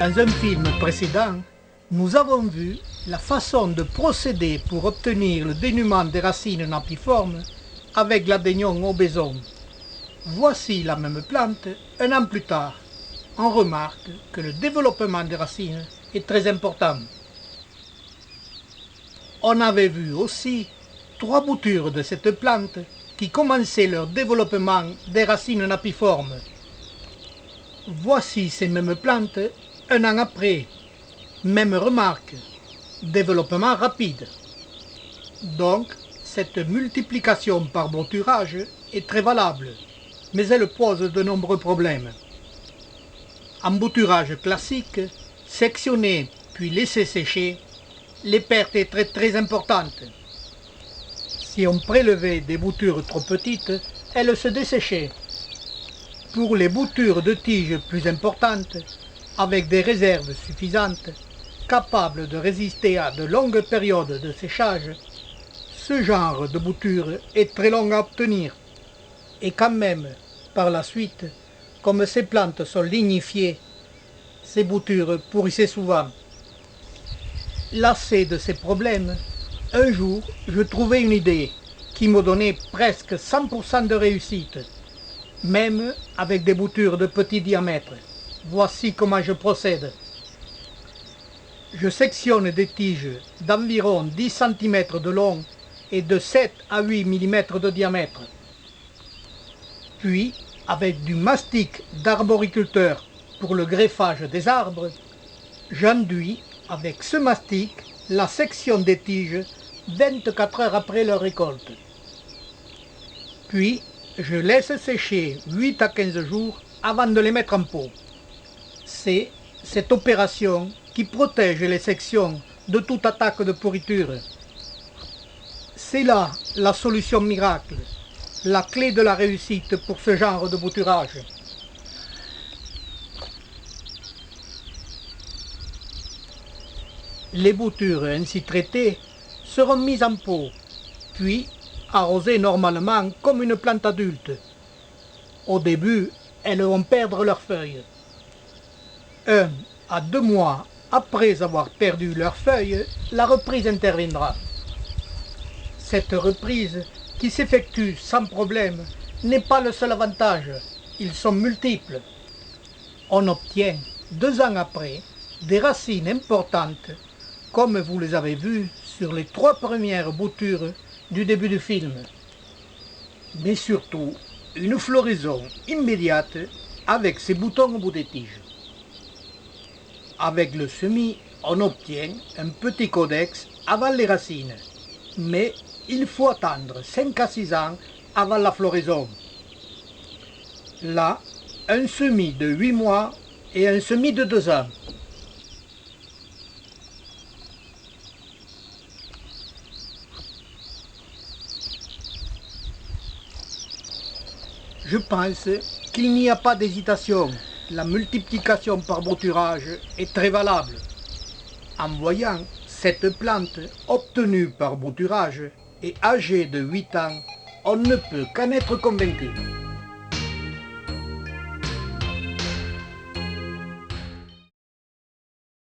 Dans un film précédent, nous avons vu la façon de procéder pour obtenir le dénouement des racines napiformes avec l'adénium obésum. Voici la même plante un an plus tard. On remarque que le développement des racines est très important. On avait vu aussi 3 boutures de cette plante qui commençaient leur développement des racines napiformes. Voici ces mêmes plantes un an après. Même remarque, développement rapide. Donc, cette multiplication par bouturage est très valable, mais elle pose de nombreux problèmes. En bouturage classique, sectionner puis laisser sécher, les pertes étaient très importantes. Si on prélevait des boutures trop petites, elles se desséchaient. Pour les boutures de tiges plus importantes, avec des réserves suffisantes, capables de résister à de longues périodes de séchage, ce genre de bouture est très long à obtenir. Et quand même, par la suite, comme ces plantes sont lignifiées, ces boutures pourrissaient souvent. Lassé de ces problèmes, un jour, je trouvai une idée qui me donnait presque 100% de réussite, même avec des boutures de petit diamètre. Voici comment je procède. Je sectionne des tiges d'environ 10 cm de long et de 7 à 8 mm de diamètre. Puis, avec du mastic d'arboriculteur pour le greffage des arbres, j'enduis avec ce mastic la section des tiges 24 heures après leur récolte. Puis, je laisse sécher 8 à 15 jours avant de les mettre en pot. C'est cette opération qui protège les sections de toute attaque de pourriture. C'est là la solution miracle, la clé de la réussite pour ce genre de bouturage. Les boutures ainsi traitées seront mises en pot, puis arrosées normalement comme une plante adulte. Au début, elles vont perdre leurs feuilles. 1 à 2 mois après avoir perdu leurs feuilles, la reprise interviendra. Cette reprise, qui s'effectue sans problème, n'est pas le seul avantage, ils sont multiples. On obtient, 2 ans après, des racines importantes, comme vous les avez vues sur les 3 premières boutures du début du film. Mais surtout, une floraison immédiate avec ses boutons au bout des tiges. Avec le semis, on obtient un petit codex avant les racines, mais il faut attendre 5 à 6 ans avant la floraison. Là, un semis de 8 mois et un semis de 2 ans. Je pense qu'il n'y a pas d'hésitation. La multiplication par bouturage est très valable. En voyant cette plante obtenue par bouturage et âgée de 8 ans, on ne peut qu'en être convaincu.